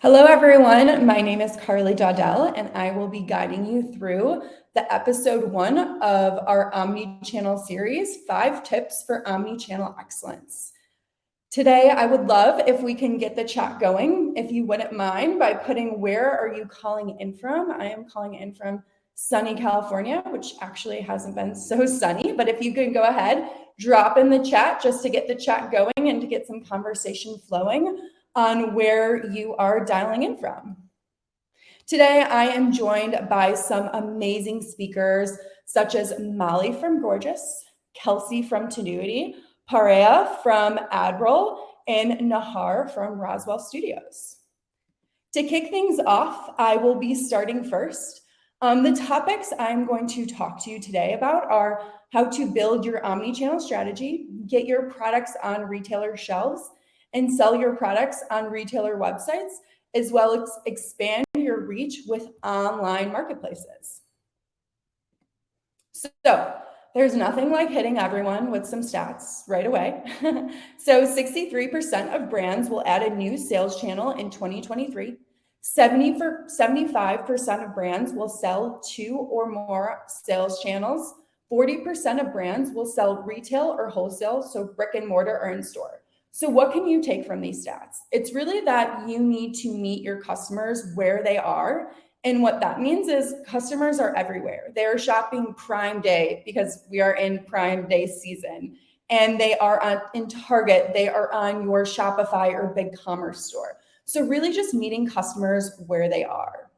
Hello, everyone. My name is Carly Dawdell, and I will be guiding you through the episode 1 of our Omnichannel series, 5 Tips for Omnichannel Excellence. Today, I would love if we can get the chat going, if you wouldn't mind, by putting where are you calling in from? I am calling in from sunny California, which actually hasn't been so sunny, but if you can go ahead, drop in the chat just to get the chat going and to get some conversation flowing on where you are dialing in from. Today, I am joined by some amazing speakers, such as Molly from Gorgeous, Kelsey from Tenuity, Parea from Adroll, and Nahar from Roswell Studios. To kick things off, I will be starting first. The topics I'm going to talk to you today about are how to build your omnichannel strategy, get your products on retailer shelves, and sell your products on retailer websites, as well as expand your reach with online marketplaces. So there's nothing like hitting everyone with some stats right away. So 63% of brands will add a new sales channel in 2023. 75% of brands will sell 2 or more sales channels. 40% of brands will sell retail or wholesale, so brick and mortar or in store. So what can you take from these stats? It's really that you need to meet your customers where they are. And what that means is customers are everywhere. They're shopping Prime Day because we are in Prime Day season. And they are in Target, they are on your Shopify or BigCommerce store. So really just meeting customers where they are.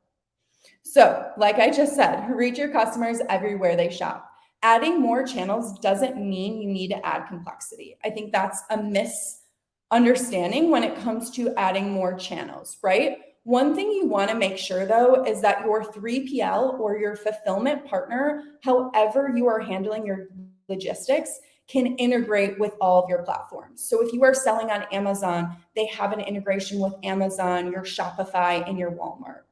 So like I just said, reach your customers everywhere they shop. Adding more channels doesn't mean you need to add complexity. I think that's a misunderstanding when it comes to adding more channels, right? One thing you want to make sure though is that your 3PL or your fulfillment partner, however you are handling your logistics, can integrate with all of your platforms. So if you are selling on Amazon, they have an integration with Amazon, your Shopify, and your Walmart.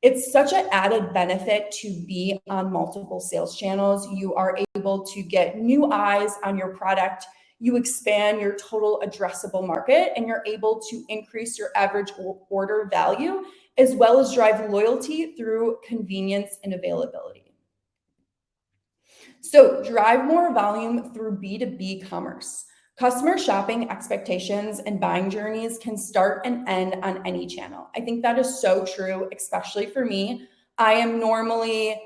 It's such an added benefit to be on multiple sales channels. You are able to get new eyes on your product. You expand your total addressable market, and you're able to increase your average order value, as well as drive loyalty through convenience and availability. So drive more volume through B2B commerce. Customer shopping expectations and buying journeys can start and end on any channel. I think that is so true, especially for me. I am normally,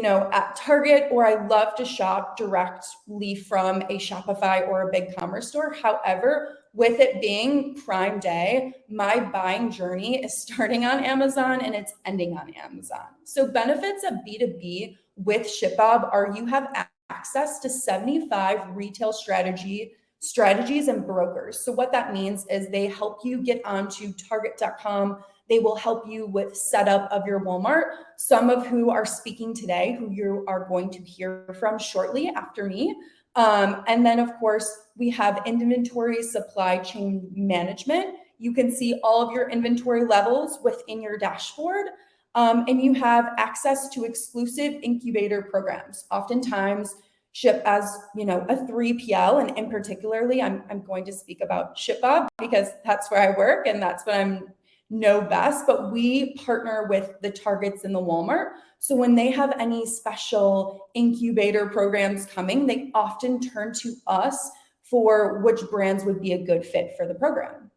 at Target, or I love to shop directly from a Shopify or a BigCommerce store. However, with it being Prime Day, my buying journey is starting on Amazon and it's ending on Amazon. So benefits of B2B with ShipBob are you have access to 75 retail strategies and brokers. So what that means is they help you get onto target.com. They will help you with setup of your Walmart, some of who are speaking today, who you are going to hear from shortly after me. And then of course, we have inventory supply chain management. You can see all of your inventory levels within your dashboard. And you have access to exclusive incubator programs. Oftentimes ship as, a 3PL, and in particularly, I'm going to speak about ShipBob because that's where I work and that's what I'm know best, but we partner with the Targets and the Walmart. So when they have any special incubator programs coming, they often turn to us for which brands would be a good fit for the program.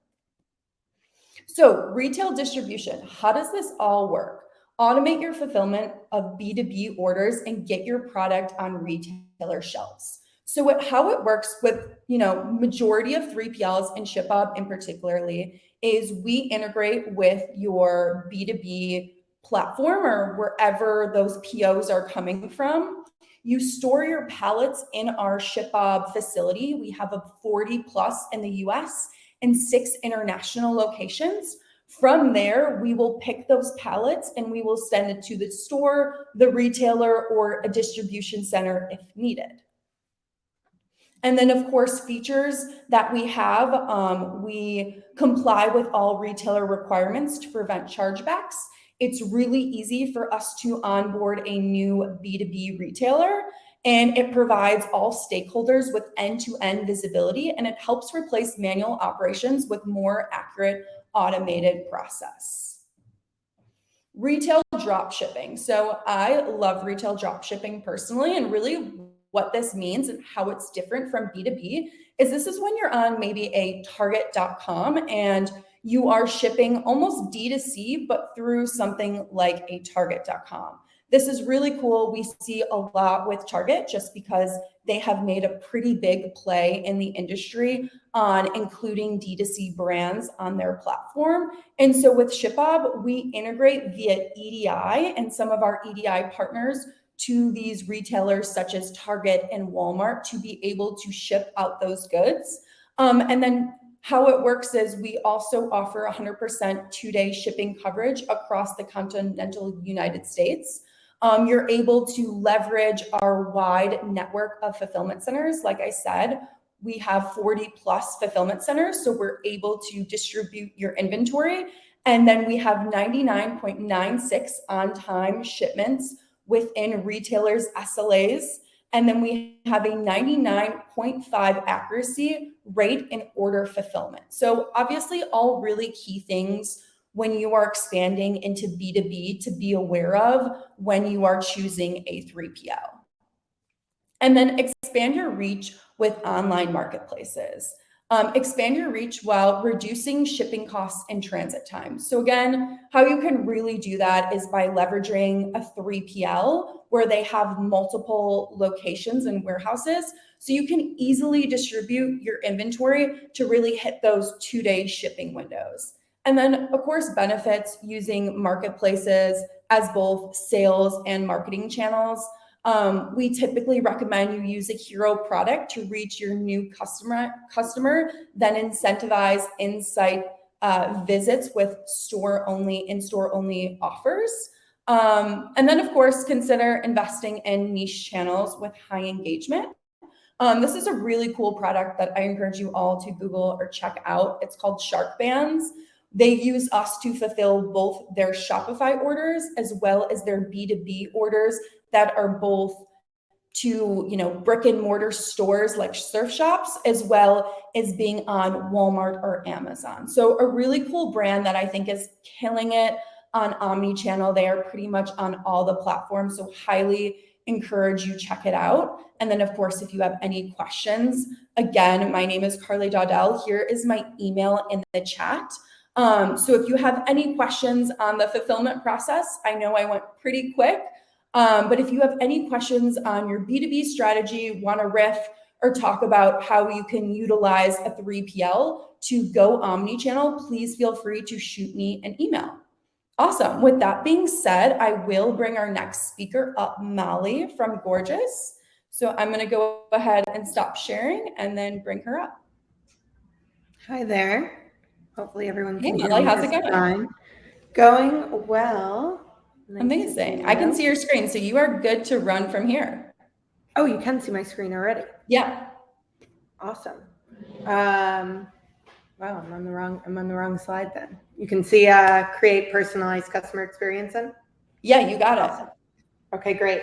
So retail distribution, how does this all work? Automate your fulfillment of B2B orders and get your product on retailer shelves. So how it works with, majority of 3PLs and ShipBob in particularly is we integrate with your B2B platform or wherever those POs are coming from. You store your pallets in our ShipBob facility. We have a 40 plus in the US and 6 international locations. From there, we will pick those pallets and we will send it to the store, the retailer, or a distribution center if needed. And then, of course, features that we have, we comply with all retailer requirements to prevent chargebacks. It's really easy for us to onboard a new B2B retailer, and it provides all stakeholders with end-to-end visibility, and it helps replace manual operations with more accurate automated process. Retail drop shipping. So I love retail drop shipping personally, and really what this means and how it's different from B2B is this is when you're on maybe a target.com and you are shipping almost D2C, but through something like a target.com. This is really cool. We see a lot with Target just because they have made a pretty big play in the industry on including D2C brands on their platform. And so with ShipBob, we integrate via EDI and some of our EDI partners to these retailers such as Target and Walmart to be able to ship out those goods. And then how it works is we also offer 100% 2-day shipping coverage across the continental United States. You're able to leverage our wide network of fulfillment centers. Like I said, we have 40 plus fulfillment centers, so we're able to distribute your inventory. And then we have 99.96 on-time shipments within retailers' SLAs. And then we have a 99.5 accuracy rate in order fulfillment. So obviously all really key things when you are expanding into B2B to be aware of when you are choosing a 3PL. And then expand your reach with online marketplaces. Expand your reach while reducing shipping costs and transit time. So again, how you can really do that is by leveraging a 3PL where they have multiple locations and warehouses. So you can easily distribute your inventory to really hit those 2-day shipping windows. And then of course, benefits using marketplaces as both sales and marketing channels. We typically recommend you use a hero product to reach your new customer, then incentivize insight visits with in-store only offers. And then of course, consider investing in niche channels with high engagement. This is a really cool product that I encourage you all to Google or check out. It's called Shark Bands. They use us to fulfill both their Shopify orders as well as their B2B orders that are both to, brick and mortar stores like surf shops, as well as being on Walmart or Amazon. So a really cool brand that I think is killing it on Omnichannel. They are pretty much on all the platforms. So highly encourage you check it out. And then of course, if you have any questions, again, my name is Carly Dowdell. Here is my email in the chat. So if you have any questions on the fulfillment process, I know I went pretty quick, but if you have any questions on your B2B strategy, want to riff or talk about how you can utilize a 3PL to go omnichannel, please feel free to shoot me an email. Awesome. With that being said, I will bring our next speaker up, Molly from Gorgeous. So I'm going to go ahead and stop sharing and then bring her up. Hi there. Hopefully everyone can hear me. How's it going? Fine. Going well. Nice. Amazing. I can see your screen, so you are good to run from here. Oh, you can see my screen already? Yeah. Awesome. Wow, I'm on the wrong slide then. You can see create personalized customer experience in? Yeah, you got it. Okay, great.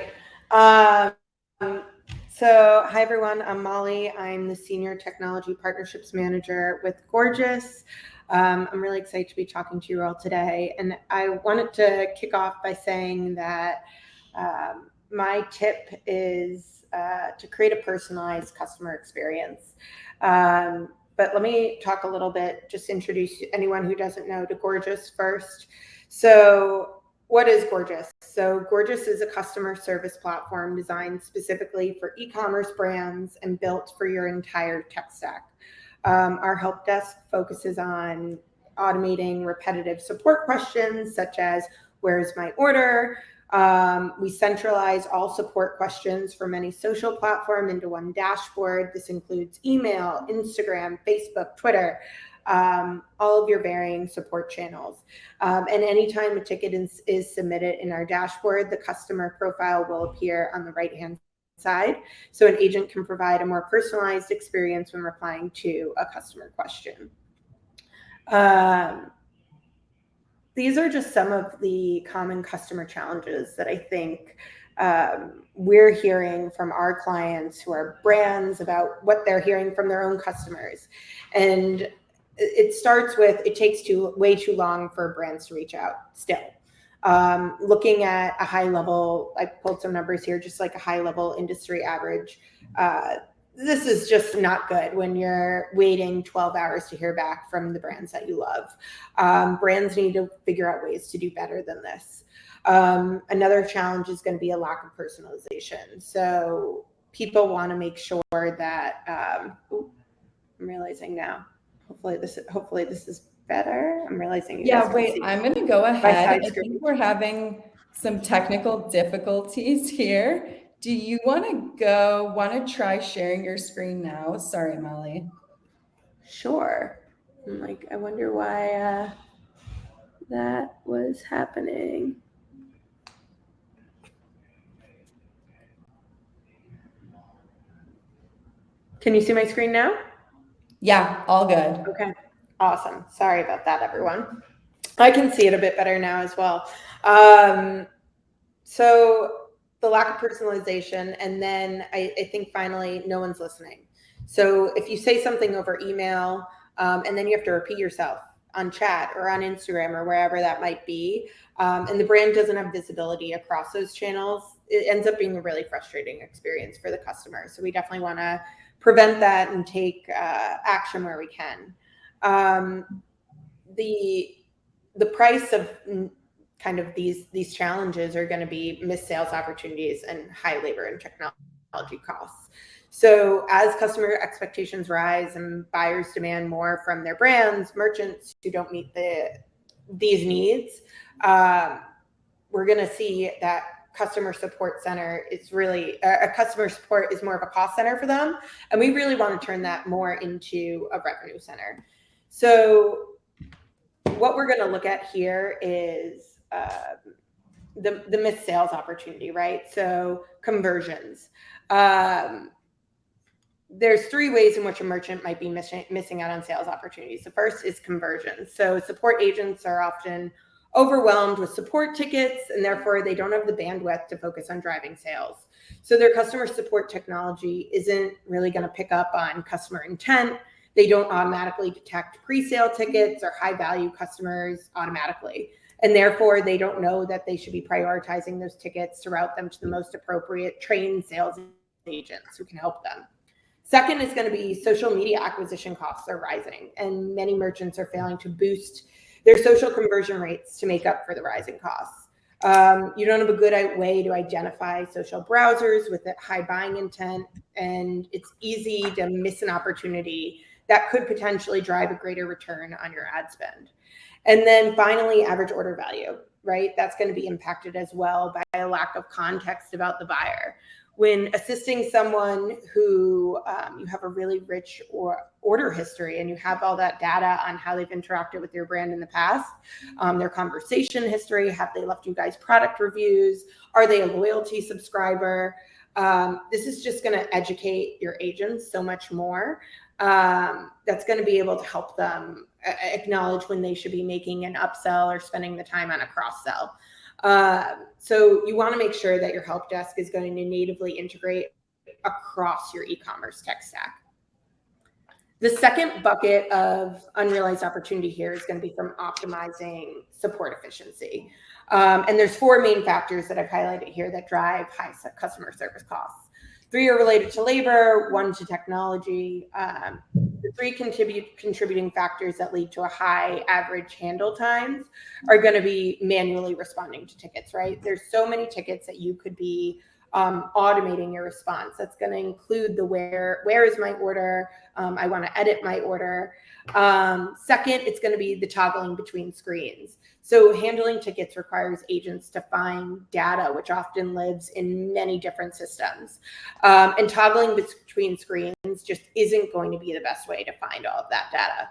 So hi everyone, I'm Molly. I'm the Senior Technology Partnerships Manager with Gorgeous. I'm really excited to be talking to you all today. And I wanted to kick off by saying that my tip is to create a personalized customer experience. But let me talk a little bit, just introduce anyone who doesn't know to Gorgeous first. So what is Gorgeous? So Gorgeous is a customer service platform designed specifically for e-commerce brands and built for your entire tech stack. Our help desk focuses on automating repetitive support questions such as, where's my order? We centralize all support questions from any social platform into one dashboard. This includes email, Instagram, Facebook, Twitter, all of your varying support channels. And anytime a ticket is submitted in our dashboard, the customer profile will appear on the right-hand side, so an agent can provide a more personalized experience when replying to a customer question. These are just some of the common customer challenges that I think we're hearing from our clients who are brands about what they're hearing from their own customers. And it starts with, it takes way too long for brands to reach out still. Looking at a high level, I pulled some numbers here, just like a high level industry average. This is just not good when you're waiting 12 hours to hear back from the brands that you love. Brands need to figure out ways to do better than this. Another challenge is going to be a lack of personalization. So people want to make sure that, I'm realizing now, hopefully this is better. I'm realizing you guys can Wait, see I'm going to go my ahead. side I screen. think we're having some technical difficulties here. Do you want to try sharing your screen now? Sorry, Molly. Sure. I'm like, I wonder why that was happening. Can you see my screen now? Yeah, all good. Okay, awesome. Sorry about that, everyone. I can see it a bit better now as well. So the lack of personalization, and then I think finally, no one's listening. So if you say something over email, and then you have to repeat yourself on chat or on Instagram or wherever that might be, and the brand doesn't have visibility across those channels, it ends up being a really frustrating experience for the customer. So we definitely want to prevent that and take action where we can. The price of kind of these challenges are going to be missed sales opportunities and high labor and technology costs. So as customer expectations rise and buyers demand more from their brands, merchants who don't meet these needs, we're going to see that customer support center is really a customer support is more of a cost center for them, and we really want to turn that more into a revenue center. So what we're going to look at here is the missed sales opportunity, right? So conversions. There's three ways in which a merchant might be missing out on sales opportunities. The first is conversions. So support agents are often overwhelmed with support tickets, and therefore they don't have the bandwidth to focus on driving sales. So their customer support technology isn't really going to pick up on customer intent. They don't automatically detect pre-sale tickets or high value customers automatically. And therefore they don't know that they should be prioritizing those tickets to route them to the most appropriate trained sales agents who can help them. Second is going to be social media acquisition costs are rising, and many merchants are failing to boost their social conversion rates to make up for the rising costs. You don't have a good way to identify social browsers with a high buying intent, and it's easy to miss an opportunity that could potentially drive a greater return on your ad spend. And then finally, average order value, right? That's going to be impacted as well by a lack of context about the buyer. When assisting someone who you have a really rich order history and you have all that data on how they've interacted with your brand in the past, their conversation history, have they left you guys product reviews? Are they a loyalty subscriber? This is just going to educate your agents so much more. That's going to be able to help them acknowledge when they should be making an upsell or spending the time on a cross sell. So you want to make sure that your help desk is going to natively integrate across your e-commerce tech stack. The second bucket of unrealized opportunity here is going to be from optimizing support efficiency. And there's four main factors that I've highlighted here that drive high customer service costs. 3 are related to labor, 1 to technology. The 3 contributing factors that lead to a high average handle times are going to be manually responding to tickets, right? There's so many tickets that you could be automating your response. That's going to include the where is my order? I want to edit my order. Second, it's going to be the toggling between screens. So handling tickets requires agents to find data, which often lives in many different systems. And toggling between screens just isn't going to be the best way to find all of that data.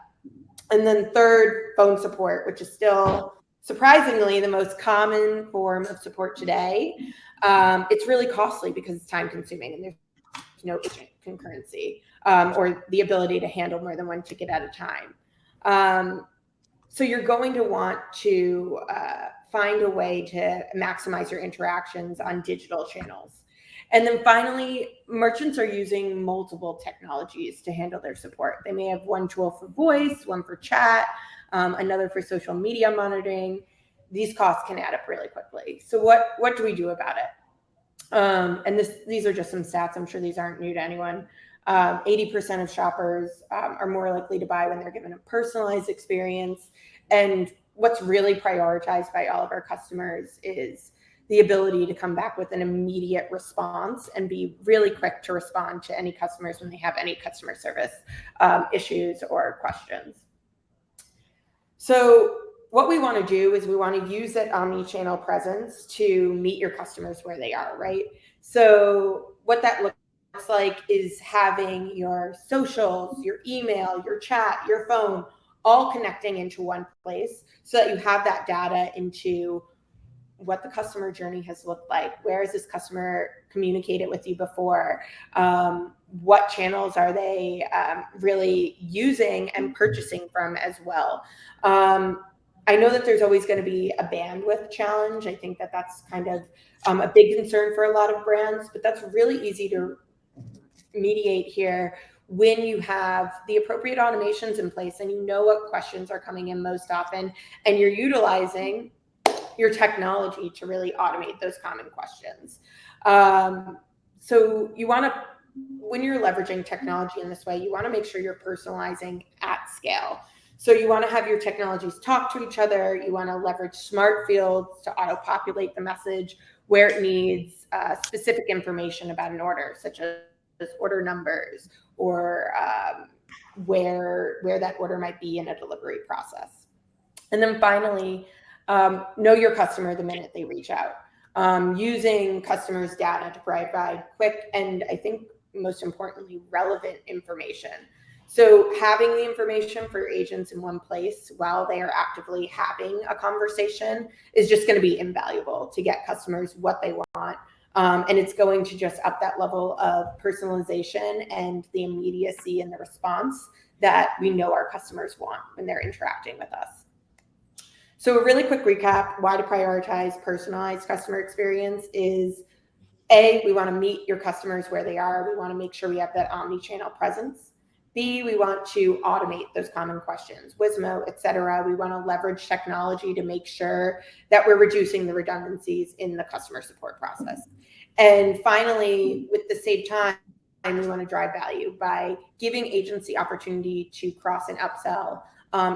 And then third, phone support, which is still surprisingly the most common form of support today. It's really costly because it's time consuming and there's no agent concurrency or the ability to handle more than one ticket at a time. So you're going to want to find a way to maximize your interactions on digital channels. And then finally, merchants are using multiple technologies to handle their support. They may have one tool for voice, one for chat, another for social media monitoring. these costs can add up really quickly. So what do we do about it? And these are just some stats. I'm sure these aren't new to anyone. 80% of shoppers are more likely to buy when they're given a personalized experience. And what's really prioritized by all of our customers is the ability to come back with an immediate response and be really quick to respond to any customers when they have any customer service issues or questions. So what we want to do is we want to use that omni-channel presence to meet your customers where they are, right? So what that looks like is having your socials, your email, your chat, your phone, all connecting into one place so that you have that data into what the customer journey has looked like. Where has this customer communicated with you before? What channels are they really using and purchasing from as well? I know that there's always going to be a bandwidth challenge. I think that that's kind of a big concern for a lot of brands, but that's really easy to mediate here when you have the appropriate automations in place and you know what questions are coming in most often, and you're utilizing your technology to really automate those common questions. So you want to, when you're leveraging technology in this way, you want to make sure you're personalizing at scale. So you want to have your technologies talk to each other. You want to leverage smart fields to auto-populate the message where it needs specific information about an order, such as order numbers or where that order might be in a delivery process. And then finally, know your customer the minute they reach out. Using customers' data to provide quick and, I think most importantly, relevant information. So having the information for your agents in one place while they are actively having a conversation is just going to be invaluable to get customers what they want. And it's going to just up that level of personalization and the immediacy in the response that we know our customers want when they're interacting with us. So a really quick recap, why to prioritize personalized customer experience is A, we want to meet your customers where they are. We want to make sure we have that omni-channel presence. B, we want to automate those common questions, Wizmo, et cetera. We want to leverage technology to make sure that we're reducing the redundancies in the customer support process. And finally, with the save time, we want to drive value by giving agents the opportunity to cross and upsell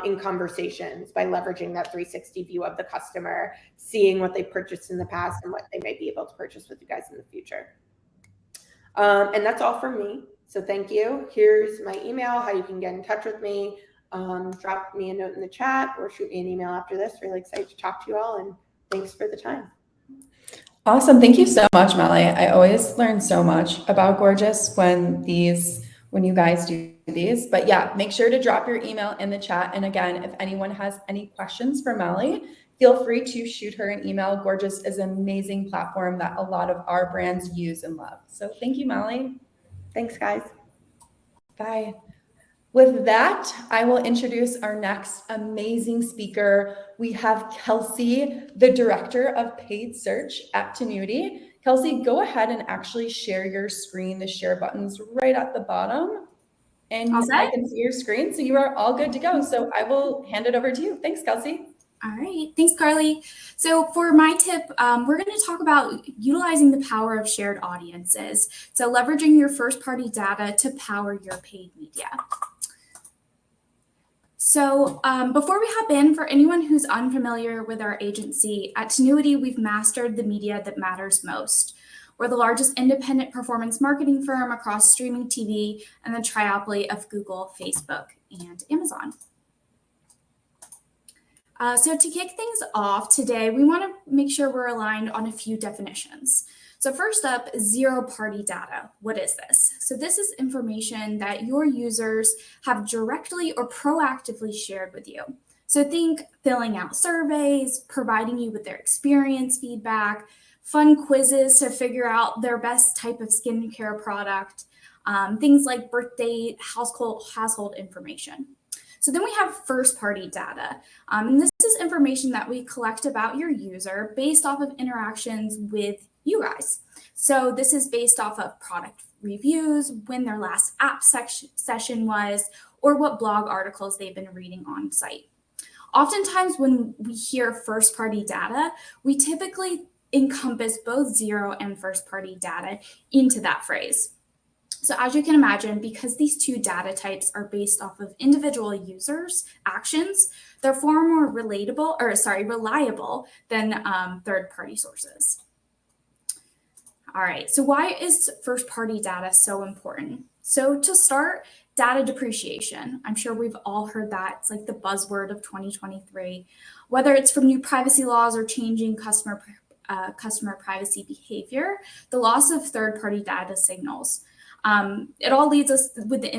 in conversations by leveraging that 360 view of the customer, seeing what they purchased in the past and what they may be able to purchase with you guys in the future. And that's all from me. So thank you. Here's my email, how you can get in touch with me. Drop me a note in the chat or shoot me an email after this. Really excited to talk to you all, and thanks for the time. Awesome. Thank you so much, Molly. I always learn so much about Gorgeous when you guys do these. But yeah, make sure to drop your email in the chat. And again, if anyone has any questions for Molly, feel free to shoot her an email. Gorgeous is an amazing platform that a lot of our brands use and love. So thank you, Molly. Thanks, guys. Bye. With that, I will introduce our next amazing speaker. We have Kelsey, the Director of Paid Search at Tenuity. Kelsey, go ahead and actually share your screen. The share button's right at the bottom. And I can see your screen, so you are all good to go. So I will hand it over to you. Thanks, Kelsey. All right, thanks, Carly. So for my tip, we're going to talk about utilizing the power of shared audiences. So leveraging your first-party data to power your paid media. So before we hop in, for anyone who's unfamiliar with our agency, at Tenuity, we've mastered the media that matters most. We're the largest independent performance marketing firm across streaming TV and the triopoly of Google, Facebook, and Amazon. So to kick things off today, we want to make sure we're aligned on a few definitions. So first up, zero-party data. What is this? So this is information that your users have directly or proactively shared with you. So think filling out surveys, providing you with their experience feedback, fun quizzes to figure out their best type of skincare product, things like birth date, household information. So then we have first-party data. And this is information that we collect about your user based off of interactions with you guys. So this is based off of product reviews, when their last app session was, or what blog articles they've been reading on site. Oftentimes when we hear first-party data, we typically encompass both zero and first-party data into that phrase. So as you can imagine, because these two data types are based off of individual users' actions, they're far more reliable than third-party sources. All right, so why is first-party data so important? So to start, data depreciation. I'm sure we've all heard that. It's like the buzzword of 2023. Whether it's from new privacy laws or changing customer privacy behavior, the loss of third-party data signals. It all leads us with the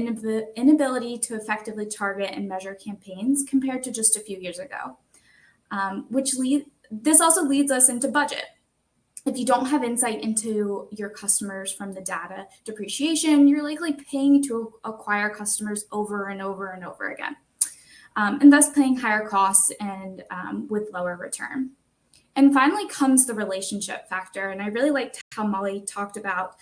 inability to effectively target and measure campaigns compared to just a few years ago, this also leads us into budget. If you don't have insight into your customers from the data depreciation, you're likely paying to acquire customers over and over and over again, and thus paying higher costs and with lower return. And finally comes the relationship factor. And I really liked how Molly talked about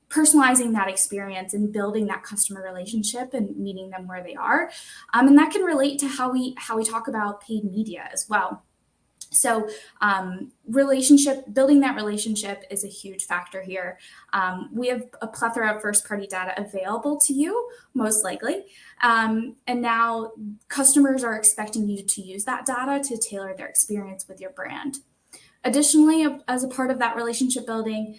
personalizing that experience and building that customer relationship and meeting them where they are. And that can relate to how we talk about paid media as well. So building that relationship is a huge factor here. We have a plethora of first-party data available to you, most likely. And now customers are expecting you to use that data to tailor their experience with your brand. Additionally, as a part of that relationship building,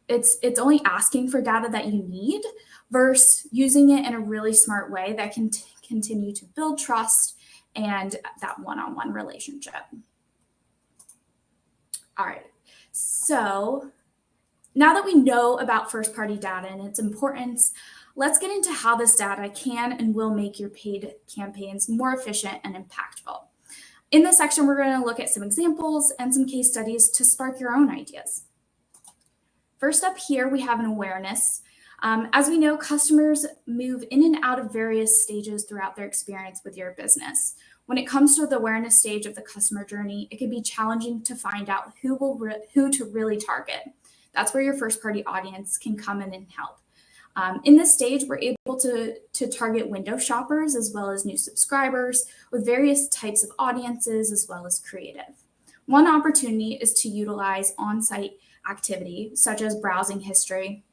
it's only asking for data that you need versus using it in a really smart way that can continue to build trust and that one-on-one relationship. All right, so now that we know about first-party data and its importance, let's get into how this data can and will make your paid campaigns more efficient and impactful. In this section, we're going to look at some examples and some case studies to spark your own ideas. First up here, we have an awareness. As we know, customers move in and out of various stages throughout their experience with your business. When it comes to the awareness stage of the customer journey, it can be challenging to find out who to really target. That's where your first-party audience can come in and help. In this stage, we're able to target window shoppers as well as new subscribers with various types of audiences as well as creative. One opportunity is to utilize on-site activity, such as browsing history.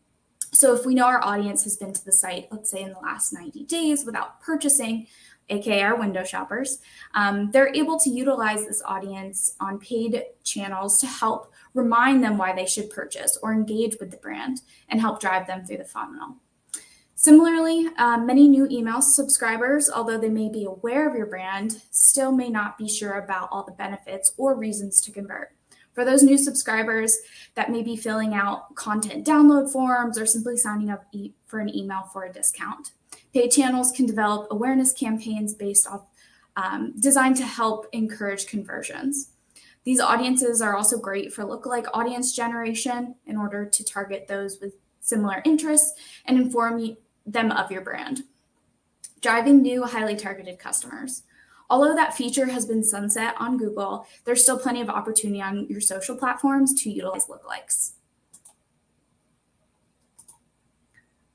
So if we know our audience has been to the site, let's say in the last 90 days without purchasing, aka our window shoppers, they're able to utilize this audience on paid channels to help remind them why they should purchase or engage with the brand and help drive them through the funnel. Similarly, many new email subscribers, although they may be aware of your brand, still may not be sure about all the benefits or reasons to convert. For those new subscribers that may be filling out content download forms or simply signing up for an email for a discount, paid channels can develop awareness campaigns based off designed to help encourage conversions. These audiences are also great for lookalike audience generation in order to target those with similar interests and inform them of your brand, driving new highly targeted customers. Although that feature has been sunset on Google, there's still plenty of opportunity on your social platforms to utilize lookalikes.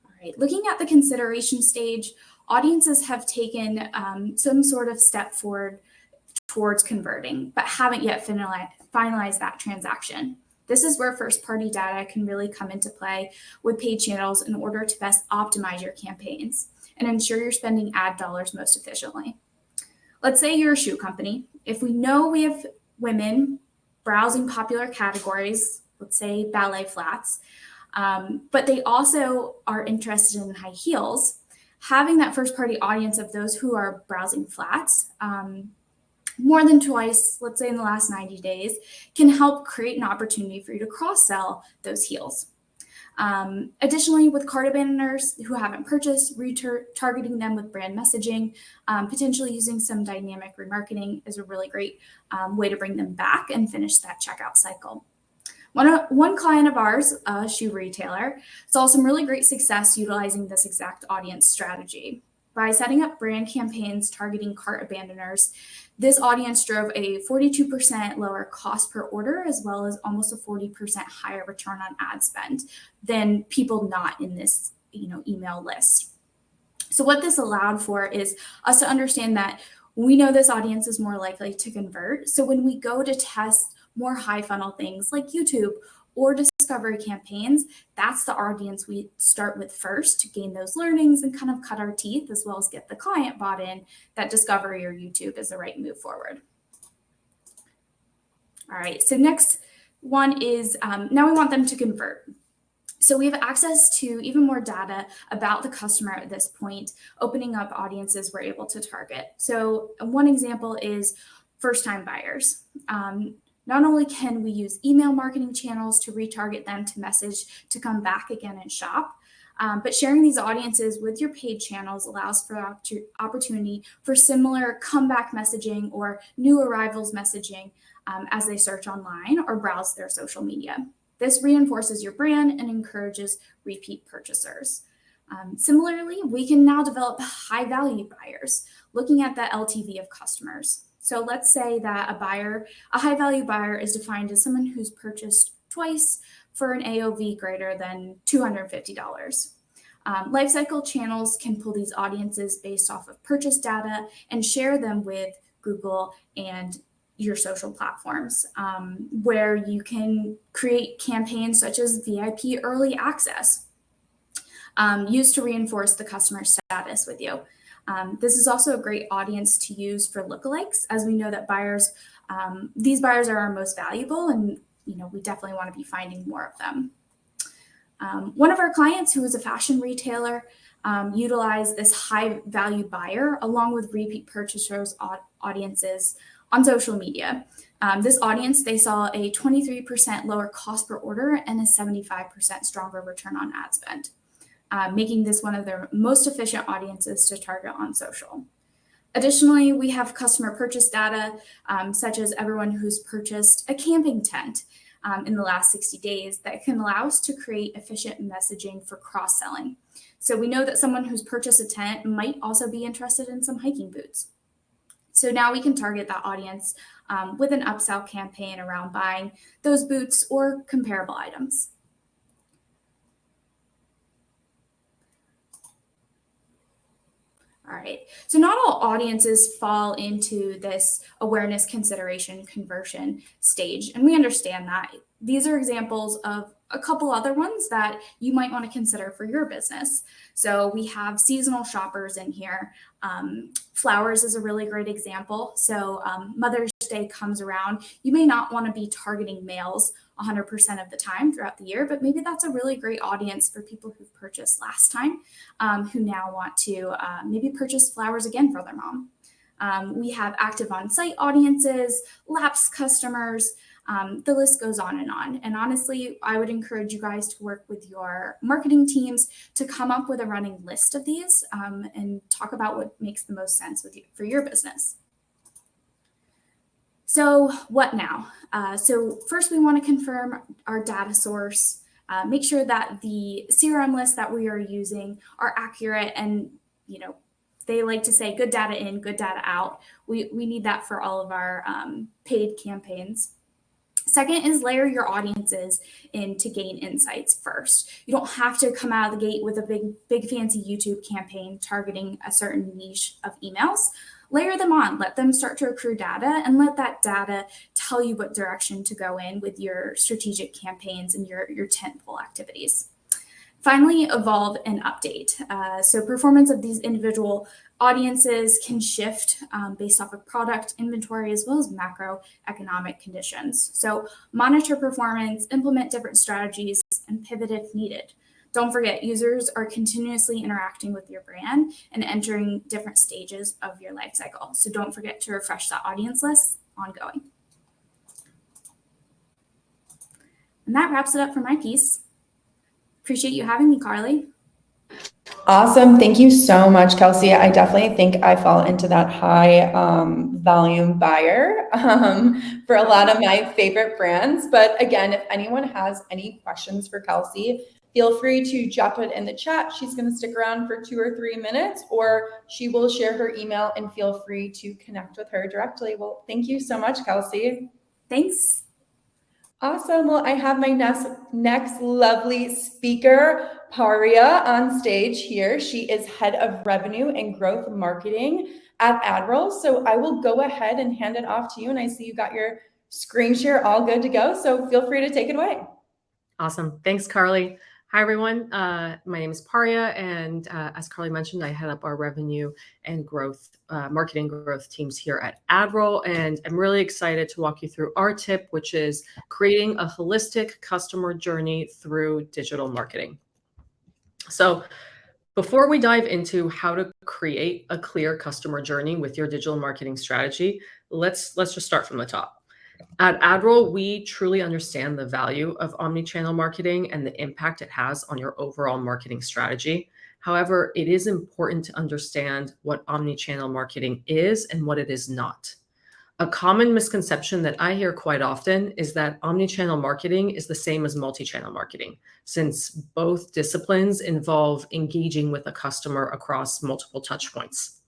All right, looking at the consideration stage, audiences have taken some sort of step forward towards converting, but haven't yet finalized that transaction. This is where first-party data can really come into play with paid channels in order to best optimize your campaigns and ensure you're spending ad dollars most efficiently. Let's say you're a shoe company. If we know we have women browsing popular categories, let's say ballet flats, but they also are interested in high heels, having that first-party audience of those who are browsing flats more than twice, let's say in the last 90 days, can help create an opportunity for you to cross-sell those heels. Additionally, with cart abandoners who haven't purchased, targeting them with brand messaging, potentially using some dynamic remarketing is a really great way to bring them back and finish that checkout cycle. One client of ours, a shoe retailer, saw some really great success utilizing this exact audience strategy. By setting up brand campaigns targeting cart abandoners, this audience drove a 42% lower cost per order, as well as almost a 40% higher return on ad spend than people not in this email list. So what this allowed for is us to understand that We know this audience is more likely to convert. So when we go to test more high funnel things like YouTube or discovery campaigns, that's the audience we start with first to gain those learnings and kind of cut our teeth, as well as get the client bought in that discovery or YouTube is the right move forward. All right, so next one is now we want them to convert. So we have access to even more data about the customer at this point, opening up audiences we're able to target. So one example is first-time buyers. Not only can we use email marketing channels to retarget them to message to come back again and shop, but sharing these audiences with your paid channels allows for opportunity for similar comeback messaging or new arrivals messaging as they search online or browse their social media. This reinforces your brand and encourages repeat purchasers. Similarly, we can now develop high-value buyers, looking at the LTV of customers. So let's say that a high-value buyer is defined as someone who's purchased twice for an AOV greater than $250. Lifecycle channels can pull these audiences based off of purchase data and share them with Google and your social platforms, where you can create campaigns such as VIP early access, used to reinforce the customer status with you. This is also a great audience to use for lookalikes, as we know that these buyers are our most valuable, and we definitely want to be finding more of them. One of our clients, who is a fashion retailer, utilized this high value buyer along with repeat purchasers audiences on social media. This audience, they saw a 23% lower cost per order and a 75% stronger return on ad spend, making this one of their most efficient audiences to target on social. Additionally, we have customer purchase data, such as everyone who's purchased a camping tent in the last 60 days, that can allow us to create efficient messaging for cross-selling. So we know that someone who's purchased a tent might also be interested in some hiking boots. So now we can target that audience with an upsell campaign around buying those boots or comparable items. All right, so not all audiences fall into this awareness, consideration, conversion stage, and we understand that. These are examples of a couple other ones that you might want to consider for your business. So we have seasonal shoppers in here. Flowers is a really great example. So Mother's Day comes around. You may not want to be targeting males 100% of the time throughout the year, but maybe that's a really great audience for people who've purchased last time, who now want to maybe purchase flowers again for their mom. We have active on-site audiences, lapsed customers. The list goes on. And honestly, I would encourage you guys to work with your marketing teams to come up with a running list of these and talk about what makes the most sense for your business. So what now? So first, we want to confirm our data source, make sure that the CRM lists that we are using are accurate, and they like to say good data in, good data out. We need that for all of our paid campaigns. Second is layer your audiences in to gain insights first. You don't have to come out of the gate with a big fancy YouTube campaign targeting a certain niche of emails. Layer them on, let them start to accrue data, and let that data tell you what direction to go in with your strategic campaigns and your tentpole activities. Finally, evolve and update. So performance of these individual audiences can shift based off of product inventory as well as macroeconomic conditions. So monitor performance, implement different strategies, and pivot if needed. Don't forget, users are continuously interacting with your brand and entering different stages of your life cycle. So don't forget to refresh that audience list ongoing. And that wraps it up for my piece. Appreciate you having me, Carly. Awesome. Thank you so much, Kelsey. I definitely think I fall into that high volume buyer for a lot of my favorite brands. But again, if anyone has any questions for Kelsey, feel free to drop it in the chat. She's going to stick around for 2 or 3 minutes, or she will share her email, and feel free to connect with her directly. Well, thank you so much, Kelsey. Thanks. Awesome. Well, I have my next lovely speaker, Paria, on stage here. She is head of revenue and growth marketing at AdRoll. So I will go ahead and hand it off to you. And I see you got your screen share all good to go. So feel free to take it away. Awesome. Thanks, Carly. Hi, everyone. My name is Paria, and as Carly mentioned, I head up our revenue and growth, marketing growth teams here at AdRoll, and I'm really excited to walk you through our tip, which is creating a holistic customer journey through digital marketing. So before we dive into how to create a clear customer journey with your digital marketing strategy, let's just start from the top. At AdRoll, we truly understand the value of omnichannel marketing and the impact it has on your overall marketing strategy. However, it is important to understand what omnichannel marketing is and what it is not. A common misconception that I hear quite often is that omnichannel marketing is the same as multi-channel marketing, since both disciplines involve engaging with a customer across multiple touch points.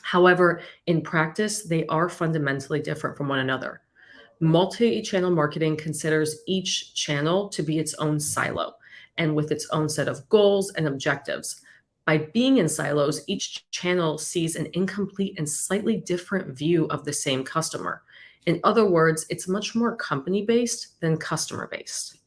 However, in practice, they are fundamentally different from one another. Multi-channel marketing considers each channel to be its own silo and with its own set of goals and objectives. By being in silos, each channel sees an incomplete and slightly different view of the same customer. In other words, it's much more company-based than customer-based.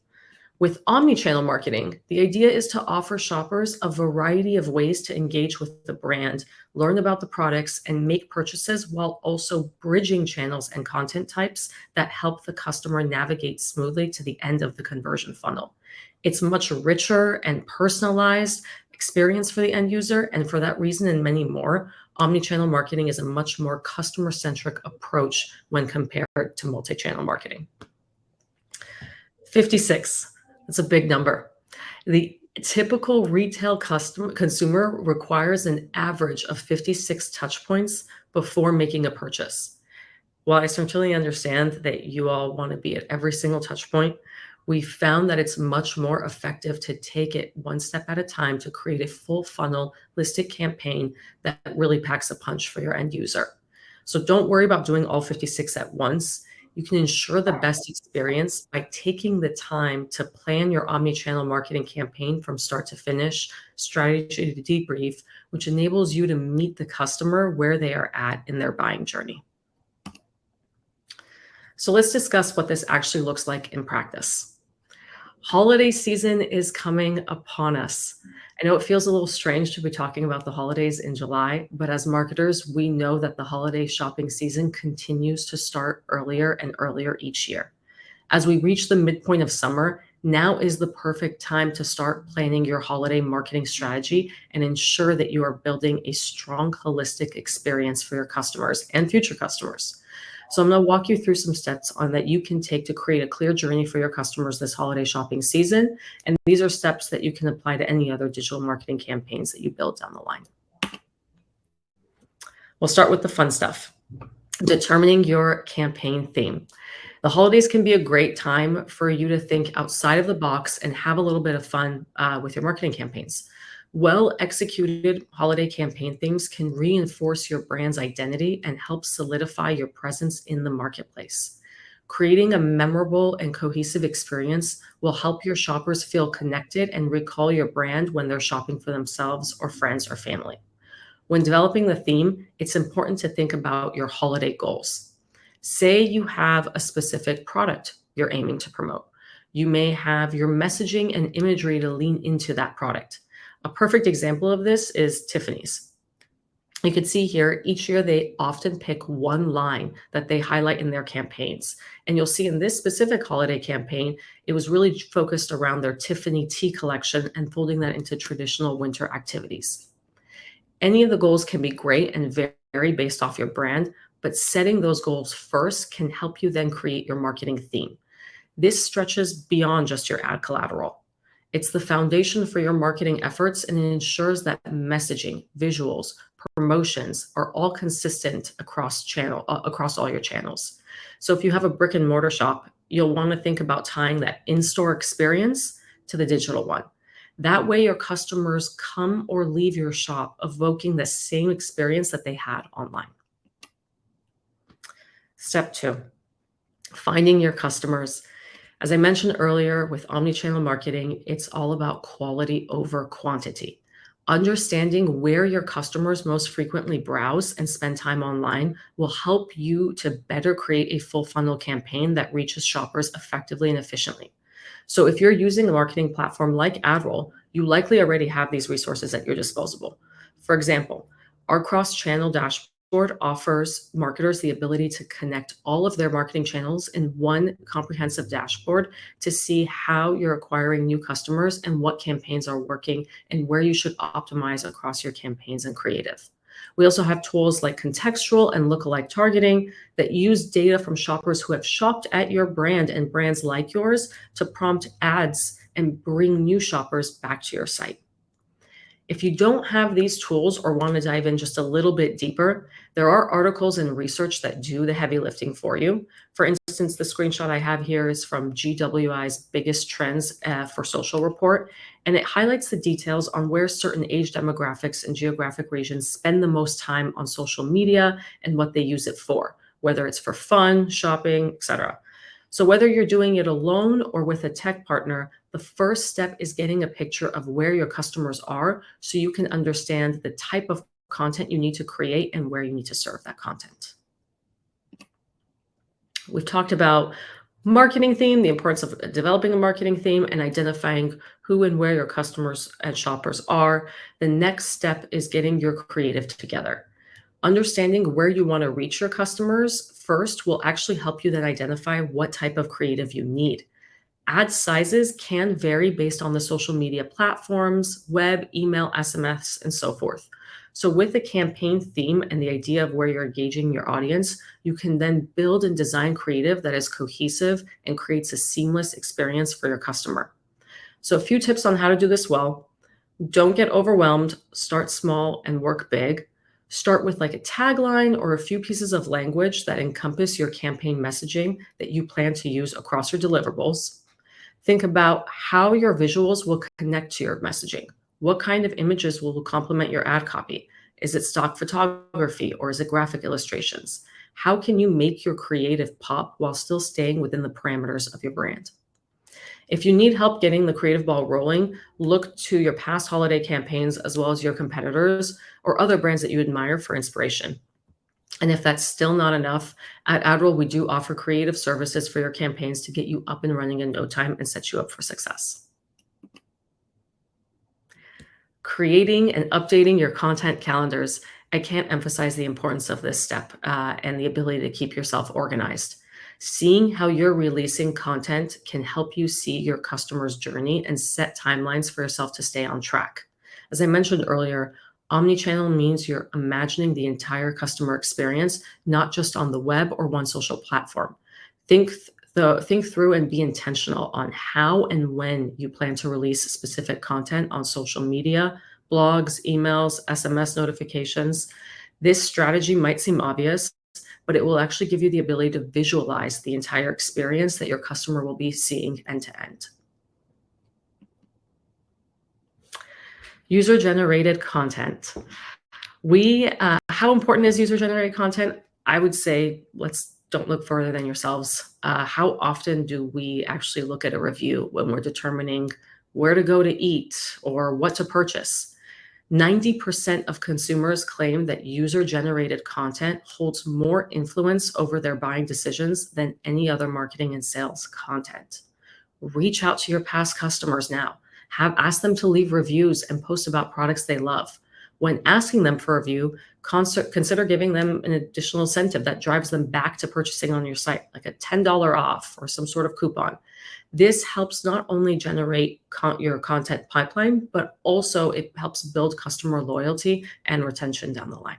With omnichannel marketing, the idea is to offer shoppers a variety of ways to engage with the brand, learn about the products, and make purchases while also bridging channels and content types that help the customer navigate smoothly to the end of the conversion funnel. It's much richer and personalized experience for the end user, and for that reason and many more, omnichannel marketing is a much more customer-centric approach when compared to multi-channel marketing. 56. That's a big number. The typical retail consumer requires an average of 56 touch points before making a purchase. While I certainly understand that you all want to be at every single touch point, we found that it's much more effective to take it one step at a time to create a full funnel listed campaign that really packs a punch for your end user. So don't worry about doing all 56 at once. You can ensure the best experience by taking the time to plan your omnichannel marketing campaign from start to finish, strategy to debrief, which enables you to meet the customer where they are at in their buying journey. So let's discuss what this actually looks like in practice. Holiday season is coming upon us. I know it feels a little strange to be talking about the holidays in July, but as marketers, we know that the holiday shopping season continues to start earlier and earlier each year. As we reach the midpoint of summer, now is the perfect time to start planning your holiday marketing strategy and ensure that you are building a strong, holistic experience for your customers and future customers. So I'm going to walk you through some steps on that you can take to create a clear journey for your customers this holiday shopping season. And these are steps that you can apply to any other digital marketing campaigns that you build down the line. We'll start with the fun stuff, determining your campaign theme. The holidays can be a great time for you to think outside of the box and have a little bit of fun with your marketing campaigns. Well-executed holiday campaign themes can reinforce your brand's identity and help solidify your presence in the marketplace. Creating a memorable and cohesive experience will help your shoppers feel connected and recall your brand when they're shopping for themselves or friends or family. When developing the theme, it's important to think about your holiday goals. Say you have a specific product you're aiming to promote. You may have your messaging and imagery to lean into that product. A perfect example of this is Tiffany's. You can see here, each year they often pick one line that they highlight in their campaigns. And you'll see in this specific holiday campaign, it was really focused around their Tiffany tea collection and folding that into traditional winter activities. Any of the goals can be great and vary based off your brand, but setting those goals first can help you then create your marketing theme. This stretches beyond just your ad collateral. It's the foundation for your marketing efforts, and it ensures that messaging, visuals, promotions are all consistent across all your channels. So if you have a brick and mortar shop, you'll want to think about tying that in-store experience to the digital one. That way your customers come or leave your shop evoking the same experience that they had online. Step 2, finding your customers. As I mentioned earlier, with omnichannel marketing, it's all about quality over quantity. Understanding where your customers most frequently browse and spend time online will help you to better create a full funnel campaign that reaches shoppers effectively and efficiently. So if you're using a marketing platform like AdRoll, you likely already have these resources at your disposal. For example, our cross-channel dashboard offers marketers the ability to connect all of their marketing channels in one comprehensive dashboard to see how you're acquiring new customers and what campaigns are working and where you should optimize across your campaigns and creative. We also have tools like contextual and lookalike targeting that use data from shoppers who have shopped at your brand and brands like yours to prompt ads and bring new shoppers back to your site. If you don't have these tools or want to dive in just a little bit deeper, there are articles and research that do the heavy lifting for you. For instance, the screenshot I have here is from GWI's Biggest Trends for Social report, and it highlights the details on where certain age demographics and geographic regions spend the most time on social media and what they use it for, whether it's for fun, shopping, etc. So whether you're doing it alone or with a tech partner, the first step is getting a picture of where your customers are so you can understand the type of content you need to create and where you need to serve that content. We've talked about marketing theme, the importance of developing a marketing theme and identifying who and where your customers and shoppers are. The next step is getting your creative together. Understanding where you want to reach your customers first will actually help you then identify what type of creative you need. Ad sizes can vary based on the social media platforms, web, email, SMS, and so forth. So with a campaign theme and the idea of where you're engaging your audience, you can then build and design creative that is cohesive and creates a seamless experience for your customer. So a few tips on how to do this well. Don't get overwhelmed, start small and work big. Start with like a tagline or a few pieces of language that encompass your campaign messaging that you plan to use across your deliverables. Think about how your visuals will connect to your messaging. What kind of images will complement your ad copy? Is it stock photography or is it graphic illustrations? How can you make your creative pop while still staying within the parameters of your brand? If you need help getting the creative ball rolling, look to your past holiday campaigns as well as your competitors or other brands that you admire for inspiration. And if that's still not enough, at AdRoll, we do offer creative services for your campaigns to get you up and running in no time and set you up for success. Creating and updating your content calendars. I can't emphasize the importance of this step and the ability to keep yourself organized. Seeing how you're releasing content can help you see your customer's journey and set timelines for yourself to stay on track. As I mentioned earlier, Omnichannel means you're imagining the entire customer experience, not just on the web or one social platform. Think through and be intentional on how and when you plan to release specific content on social media, blogs, emails, SMS notifications. This strategy might seem obvious, but it will actually give you the ability to visualize the entire experience that your customer will be seeing end to end. User-generated content. How important is user-generated content? I would say don't look further than yourselves. How often do we actually look at a review when we're determining where to go to eat or what to purchase? 90% of consumers claim that user-generated content holds more influence over their buying decisions than any other marketing and sales content. Reach out to your past customers now. Ask them to leave reviews and post about products they love. When asking them for a review, consider giving them an additional incentive that drives them back to purchasing on your site, like a $10 off or some sort of coupon. This helps not only generate your content pipeline, but also it helps build customer loyalty and retention down the line.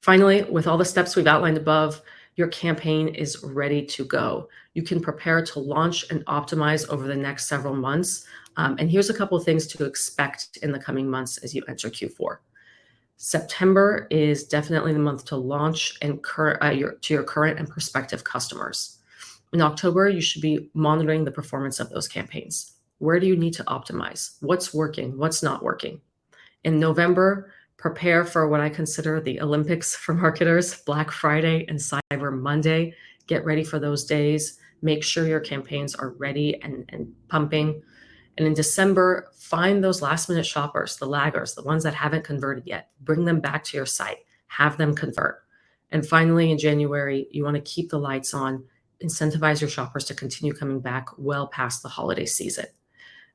Finally, with all the steps we've outlined above, your campaign is ready to go. You can prepare to launch and optimize over the next several months. And here's a couple of things to expect in the coming months as you enter Q4. September is definitely the month to launch and to your current and prospective customers. In October, you should be monitoring the performance of those campaigns. Where do you need to optimize? What's working? What's not working? In November, prepare for what I consider the Olympics for marketers, Black Friday and Cyber Monday. Get ready for those days. Make sure your campaigns are ready and pumping. And in December, find those last minute shoppers, the laggers, the ones that haven't converted yet. Bring them back to your site, have them convert. And finally, in January, you want to keep the lights on, incentivize your shoppers to continue coming back well past the holiday season.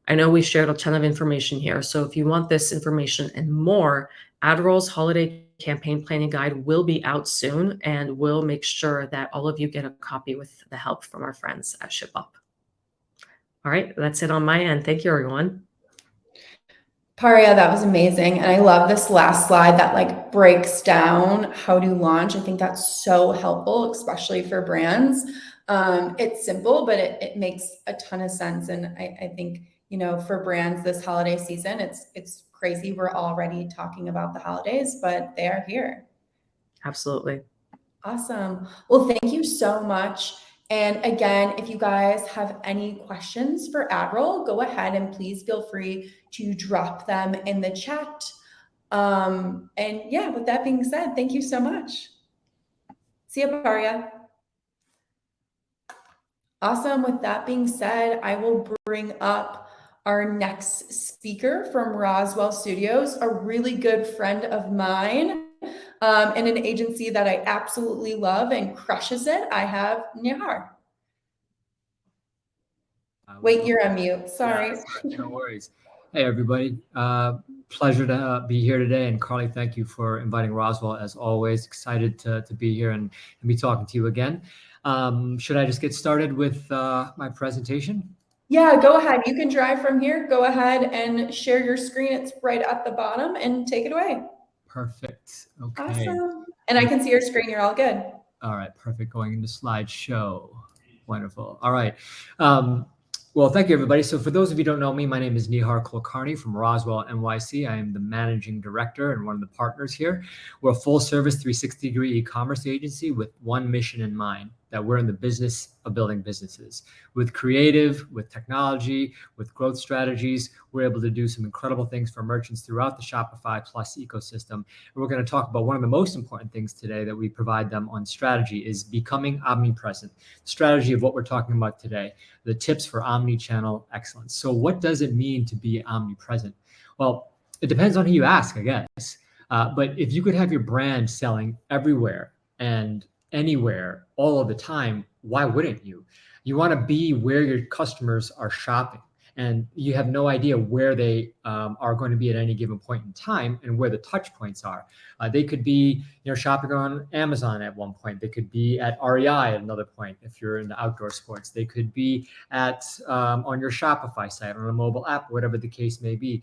I know we shared a ton of information here. So if you want this information and more, Adderall's holiday campaign planning guide will be out soon, and we'll make sure that all of you get a copy with the help from our friends at ShipUp. All right, that's it on my end. Thank you, everyone. Paria, that was amazing. And I love this last slide that like breaks down how to launch. I think that's so helpful, especially for brands. It's simple, but it makes a ton of sense. And I think, you know, for brands this holiday season, it's crazy. We're already talking about the holidays, but they are here. Absolutely. Awesome. Well, thank you so much. And again, if you guys have any questions for Adderall, go ahead and please feel free to drop them in the chat. And yeah, with that being said, thank you so much. See you, Paria. Awesome. With that being said, I will bring up our next speaker from Roswell Studios, a really good friend of mine, and an agency that I absolutely love and crushes it. I have Nihar. Wait, you're on mute. Sorry. Yeah, no worries. Hey, everybody. Pleasure to be here today. And Carly, thank you for inviting Roswell, as always. Excited to be here and be talking to you again. Should I just get started with my presentation? Yeah, go ahead. You can drive from here. Go ahead and share your screen. It's right at the bottom, and take it away. Perfect. Okay. Awesome. And I can see your screen. You're all good. All right. Perfect. Going into slideshow. Wonderful. All right. Well, thank you, everybody. So for those of you who don't know me, my name is Nihar Kulkarni from Roswell, NYC. I am the managing director and one of the partners here. We're a full-service 360-degree e-commerce agency with one mission in mind, that we're in the business of building businesses. With creative, with technology, with growth strategies, we're able to do some incredible things for merchants throughout the Shopify Plus ecosystem. And we're going to talk about one of the most important things today that we provide them on strategy is becoming omnipresent. The strategy of what we're talking about today, the tips for omnichannel excellence. So what does it mean to be omnipresent? Well, it depends on who you ask, I guess. But if you could have your brand selling everywhere and anywhere all of the time, why wouldn't you? You want to be where your customers are shopping, and you have no idea where they are going to be at any given point in time and where the touch points are. They could be, shopping on Amazon at one point. They could be at REI at another point if you're into outdoor sports. They could be at on your Shopify site, on a mobile app, whatever the case may be,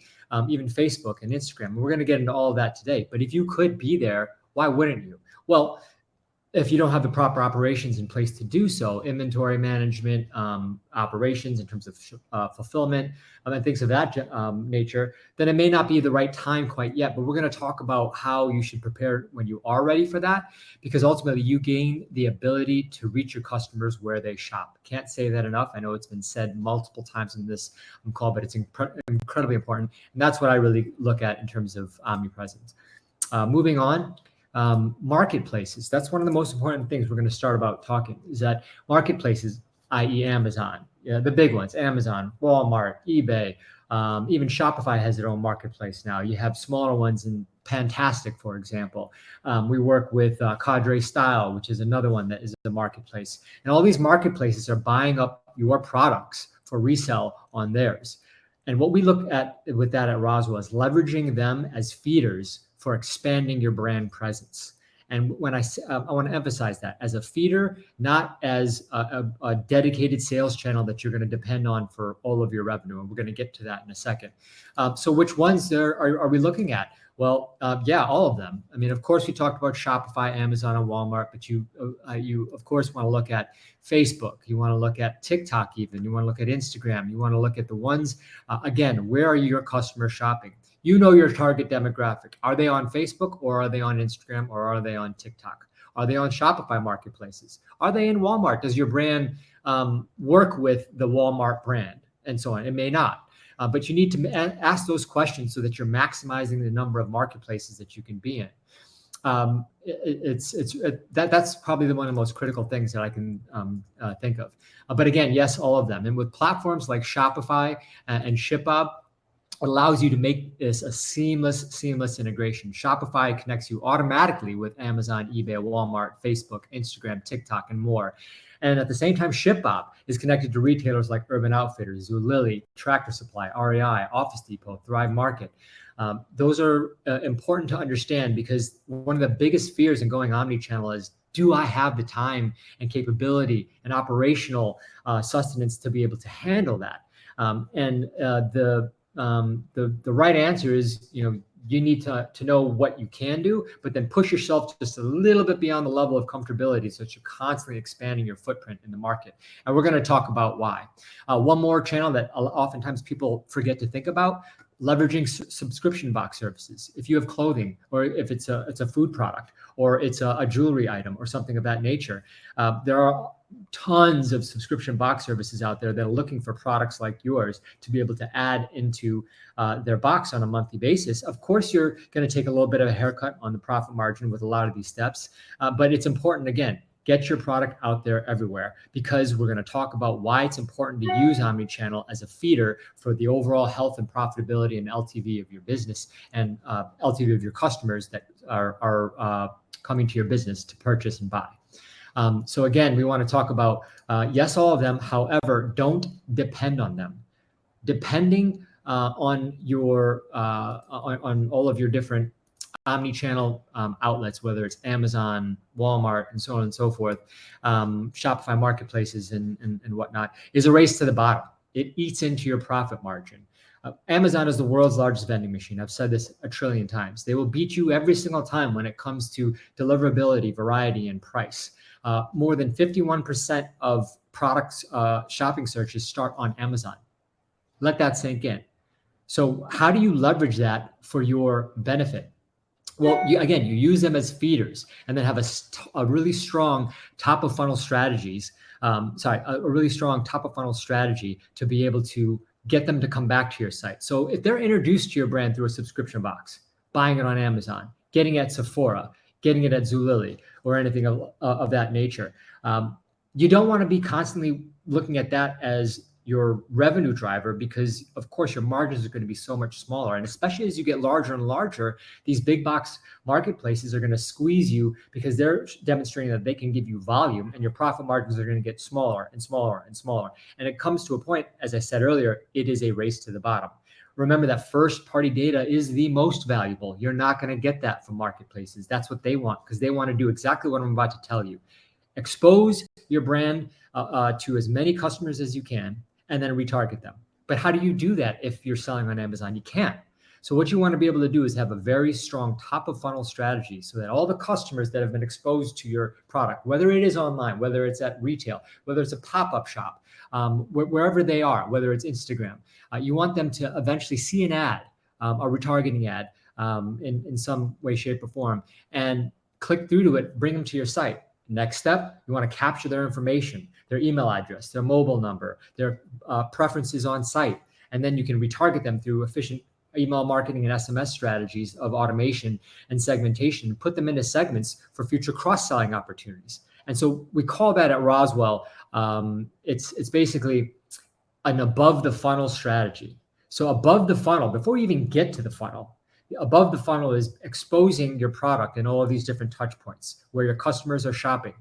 even Facebook and Instagram. We're going to get into all of that today. But if you could be there, why wouldn't you? Well, if you don't have the proper operations in place to do so, inventory management, operations in terms of fulfillment, and things of that nature, then it may not be the right time quite yet. But we're going to talk about how you should prepare when you are ready for that, because ultimately you gain the ability to reach your customers where they shop. Can't say that enough. I know it's been said multiple times in this call, but it's incredibly important. And that's what I really look at in terms of omnipresence. Moving on. Marketplaces. That's one of the most important things we're going to start about talking, is that marketplaces, i.e. Amazon, the big ones, Amazon, Walmart, eBay, even Shopify has their own marketplace now. You have smaller ones in Fantastic, for example. We work with Cadre Style, which is another one that is a marketplace. And all these marketplaces are buying up your products for resale on theirs. And what we look at with that at Roswell is leveraging them as feeders for expanding your brand presence. And when I want to emphasize that as a feeder, not as a dedicated sales channel that you're going to depend on for all of your revenue. And we're going to get to that in a second. So which ones are we looking at? Well, yeah, all of them. I mean, of course, we talked about Shopify, Amazon, and Walmart, but you of course want to look at Facebook. You want to look at TikTok even. You want to look at Instagram. You want to look at the ones, again, where are your customers shopping? You know your target demographic. Are they on Facebook, or are they on Instagram, or are they on TikTok? Are they on Shopify marketplaces? Are they in Walmart? Does your brand work with the Walmart brand? And so on. It may not. But you need to ask those questions so that you're maximizing the number of marketplaces that you can be in. that's probably one of the most critical things that I can think of. But again, yes, all of them. And with platforms like Shopify and ShipUp, it allows you to make this a seamless integration. Shopify connects you automatically with Amazon, eBay, Walmart, Facebook, Instagram, TikTok, and more. And at the same time, ShipUp is connected to retailers like Urban Outfitters, Zulily, Tractor Supply, REI, Office Depot, Thrive Market. Those are important to understand, because one of the biggest fears in going omnichannel is, do I have the time and capability and operational sustenance to be able to handle that? The right answer is, you need to know what you can do, but then push yourself just a little bit beyond the level of comfortability, so that you're constantly expanding your footprint in the market. And we're going to talk about why. One more channel that oftentimes people forget to think about: leveraging subscription box services. If you have clothing, or if it's a food product, or it's a jewelry item, or something of that nature, there are tons of subscription box services out there that are looking for products like yours to be able to add into their box on a monthly basis. Of course, you're going to take a little bit of a haircut on the profit margin with a lot of these steps, but it's important, again, get your product out there everywhere, because we're going to talk about why it's important to use omnichannel as a feeder for the overall health and profitability and LTV of your business, and LTV of your customers that are coming to your business to purchase and buy. So again, we want to talk about, yes, all of them. However, don't depend on them. Depending on all of your different omni-channel outlets, whether it's Amazon, Walmart, and so on and so forth, Shopify marketplaces and whatnot, is a race to the bottom. It eats into your profit margin. Amazon is the world's largest vending machine. I've said this a trillion times. They will beat you every single time when it comes to deliverability, variety, and price. More than 51% of products shopping searches start on Amazon. Let that sink in. So how do you leverage that for your benefit? Well, you use them as feeders, and then have a really strong top of funnel strategy to be able to get them to come back to your site. So if they're introduced to your brand through a subscription box, buying it on Amazon, getting it at Sephora, getting it at Zulily, or anything of that nature, you don't want to be constantly looking at that as your revenue driver, because of course your margins are going to be so much smaller. And especially as you get larger and larger, these big box marketplaces are going to squeeze you, because they're demonstrating that they can give you volume, and your profit margins are going to get smaller and smaller and smaller. And it comes to a point, as I said earlier, it is a race to the bottom. Remember that first party data is the most valuable. You're not going to get that from marketplaces. That's what they want, because they want to do exactly what I'm about to tell you. Expose your brand to as many customers as you can, and then retarget them. But how do you do that if you're selling on Amazon? You can't. So what you want to be able to do is have a very strong top of funnel strategy, so that all the customers that have been exposed to your product, whether it is online, whether it's at retail, whether it's a pop-up shop, wherever they are, whether it's Instagram, you want them to eventually see an ad, a retargeting ad in some way, shape, or form, and click through to it, bring them to your site. Next step, you want to capture their information, their email address, their mobile number, their preferences on site, and then you can retarget them through efficient email marketing and SMS strategies of automation and segmentation, and put them into segments for future cross-selling opportunities. And so we call that at Roswell, it's basically an above the funnel strategy. So above the funnel, before you even get to the funnel, above the funnel is exposing your product in all of these different touch points where your customers are shopping.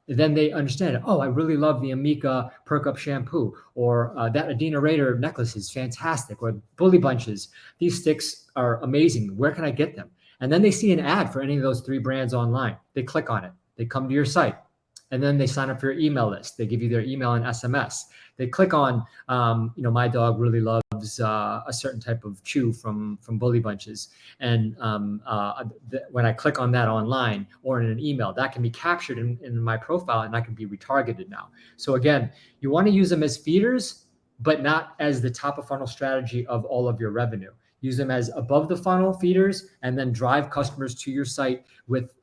Then they understand, oh, I really love the Amika Perk Up shampoo, or that Adina Raider necklace is fantastic, or Bully Bunches. These sticks are amazing. Where can I get them? And then they see an ad for any of those three brands online. They click on it. They come to your site, and then they sign up for your email list. They give you their email and SMS. They click on, my dog really loves a certain type of chew from Bully Bunches. And when I click on that online or in an email, that can be captured in my profile, and that can be retargeted now. So again, you want to use them as feeders, but not as the top of funnel strategy of all of your revenue. Use them as above the funnel feeders, and then drive customers to your site with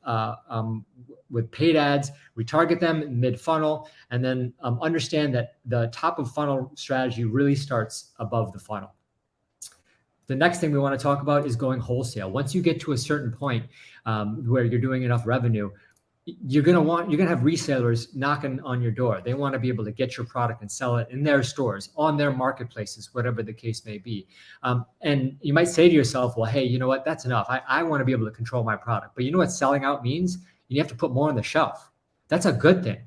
paid ads, retarget them mid funnel, and then understand that the top of funnel strategy really starts above the funnel. The next thing we want to talk about is going wholesale. Once you get to a certain point where you're doing enough revenue, you're going to have resellers knocking on your door. They want to be able to get your product and sell it in their stores, on their marketplaces, whatever the case may be. And you might say to yourself, well, hey, you know what? That's enough. I want to be able to control my product. But you know what selling out means? You have to put more on the shelf. That's a good thing.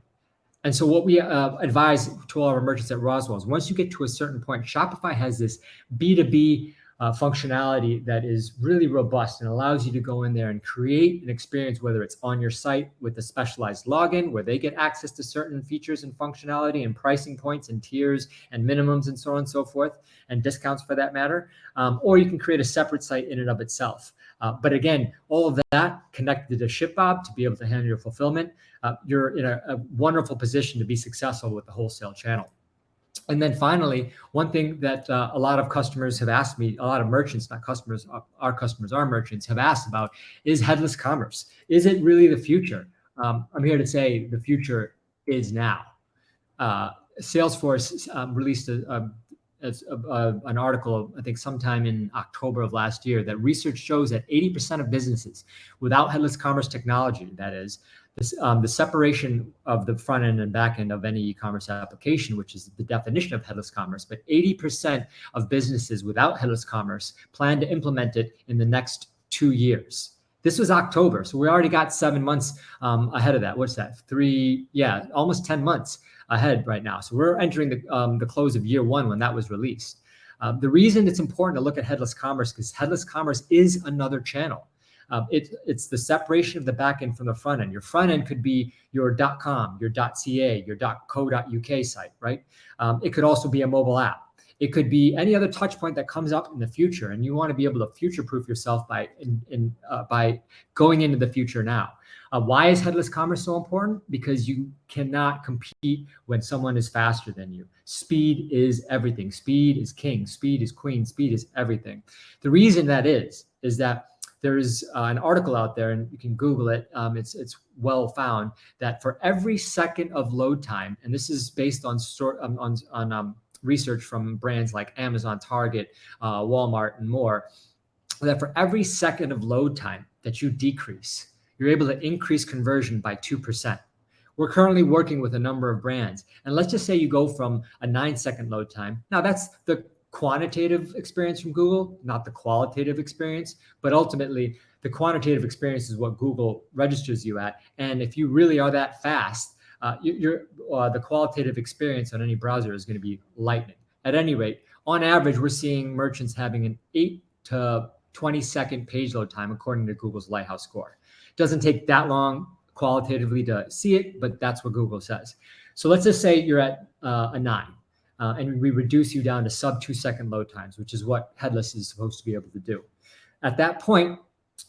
And so what we advise to all our merchants at Roswell is once you get to a certain point, Shopify has this B2B functionality that is really robust and allows you to go in there and create an experience, whether it's on your site with a specialized login where they get access to certain features and functionality and pricing points and tiers and minimums and so on and so forth, and discounts for that matter, or you can create a separate site in and of itself. But again, all of that connected to ShipBob to be able to handle your fulfillment, you're in a wonderful position to be successful with the wholesale channel. And then finally, one thing that a lot of customers have asked me, a lot of merchants, not customers, our merchants have asked about is headless commerce. Is it really the future? I'm here to say the future is now. Salesforce released an article, I think sometime in October of last year, that research shows that 80% of businesses without headless commerce technology, that is, the separation of the front end and back end of any e-commerce application, which is the definition of headless commerce, but 80% of businesses without headless commerce plan to implement it in the next 2 years. This was October, so we already got 7 months ahead of that. What's that? Almost 10 months ahead right now. So we're entering the close of year one when that was released. The reason it's important to look at headless commerce because headless commerce is another channel. It's the separation of the back end from the front end. Your front end could be your .com, your .ca, your .co.uk site, right? It could also be a mobile app. It could be any other touch point that comes up in the future, and you want to be able to future-proof yourself by going into the future now. Why is headless commerce so important? Because you cannot compete when someone is faster than you. Speed is everything. Speed is king. Speed is queen. Speed is everything. The reason that is that there's an article out there, and you can Google it. It's well found that for every second of load time, and this is based on research from brands like Amazon, Target, Walmart, and more, that for every second of load time that you decrease, you're able to increase conversion by 2%. We're currently working with a number of brands, and let's just say you go from a 9-second load time. Now that's the quantitative experience from Google, not the qualitative experience, but ultimately the quantitative experience is what Google registers you at. And if you really are that fast, the qualitative experience on any browser is going to be lightning. At any rate, on average, we're seeing merchants having an 8 to 20-second page load time according to Google's Lighthouse score. It doesn't take that long qualitatively to see it, but that's what Google says. So let's just say you're at a 9. And we reduce you down to sub 2-second load times, which is what headless is supposed to be able to do. At that point,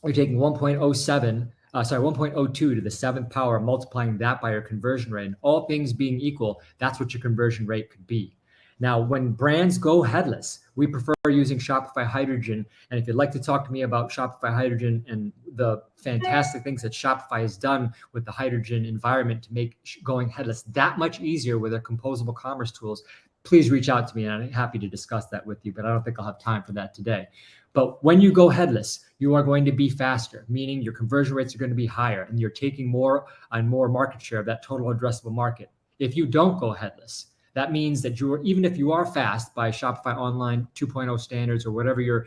you're taking 1.02 to the 7th power, multiplying that by your conversion rate. And all things being equal, that's what your conversion rate could be. Now, when brands go headless, we prefer using Shopify Hydrogen. And if you'd like to talk to me about Shopify Hydrogen and the fantastic things that Shopify has done with the Hydrogen environment to make going headless that much easier with their composable commerce tools, please reach out to me, and I'm happy to discuss that with you, but I don't think I'll have time for that today. But when you go headless, you are going to be faster, meaning your conversion rates are going to be higher, and you're taking more and more market share of that total addressable market. If you don't go headless, that means that even if you are fast by Shopify Online 2.0 standards or whatever your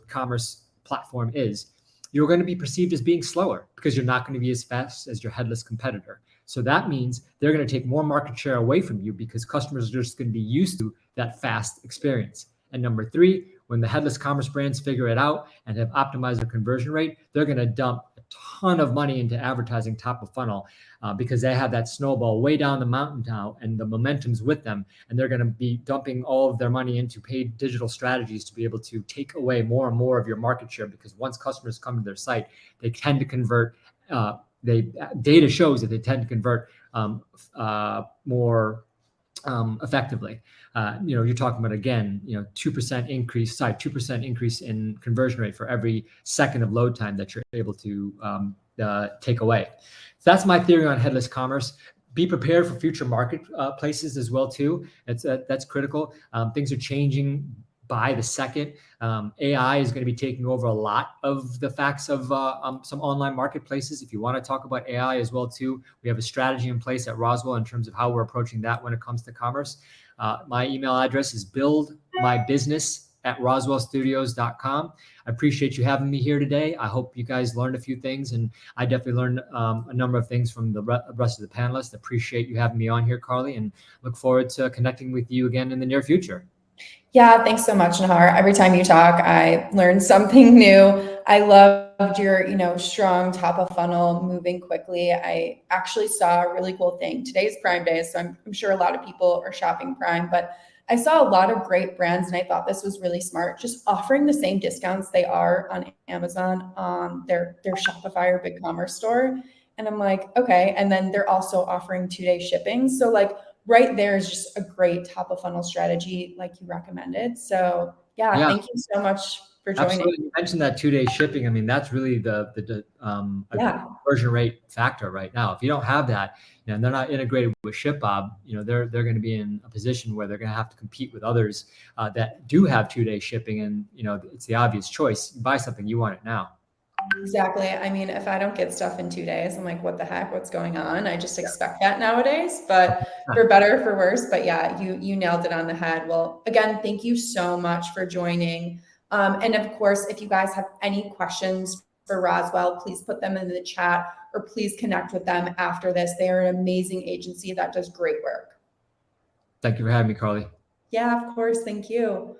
commerce platform is, you're going to be perceived as being slower because you're not going to be as fast as your headless competitor. So that means they're going to take more market share away from you because customers are just going to be used to that fast experience. And number 3, when the headless commerce brands figure it out and have optimized their conversion rate, they're going to dump a ton of money into advertising top of funnel because they have that snowball way down the mountain now and the momentum's with them. And they're going to be dumping all of their money into paid digital strategies to be able to take away more and more of your market share, because once customers come to their site, they tend to convert. Data shows that they tend to convert more effectively. You're talking about, again, 2% increase in conversion rate for every second of load time that you're able to take away. So that's my theory on headless commerce. Be prepared for future marketplaces as well too. That's critical. Things are changing by the second. AI is going to be taking over a lot of the facts of some online marketplaces. If you want to talk about AI as well too, we have a strategy in place at Roswell in terms of how we're approaching that when it comes to commerce. My email address is buildmybusiness@roswellstudios.com. I appreciate you having me here today. I hope you guys learned a few things, and I definitely learned a number of things from the rest of the panelists. Appreciate you having me on here, Carly, and look forward to connecting with you again in the near future. Yeah, thanks so much, Nahar. Every time you talk, I learn something new. I loved your, strong top of funnel, moving quickly. I actually saw a really cool thing. Today's Prime Day, so I'm sure a lot of people are shopping Prime, but I saw a lot of great brands, and I thought this was really smart, just offering the same discounts they are on Amazon on their Shopify or BigCommerce store. And I'm like, okay. And then they're also offering 2-day shipping. So like, right there is just a great top of funnel strategy like you recommended. So yeah, thank you so much for joining. Absolutely. You mentioned that 2-day shipping. I mean, that's really the conversion rate factor right now. If you don't have that, and they're not integrated with ShipBob, they're going to be in a position where they're going to have to compete with others that do have 2-day shipping. And, it's the obvious choice. You buy something, you want it now. Exactly. I mean, if I don't get stuff in 2 days, I'm like, what the heck, what's going on? I just expect that nowadays, but for better or for worse. But yeah, you nailed it on the head. Well, again, thank you so much for joining. And of course, if you guys have any questions for Roswell, please put them in the chat or please connect with them after this. They are an amazing agency that does great work. Thank you for having me, Carly. Yeah, of course. Thank you.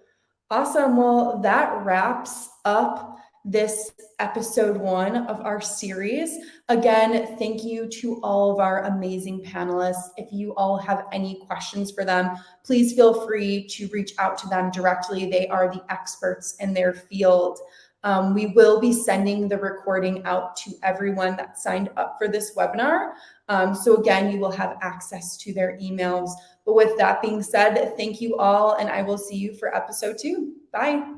Awesome. Well, that wraps up this episode 1 of our series. Again, thank you to all of our amazing panelists. If you all have any questions for them, please feel free to reach out to them directly. They are the experts in their field. We will be sending the recording out to everyone that signed up for this webinar. So again, you will have access to their emails. But with that being said, thank you all, and I will see you for episode 2. Bye.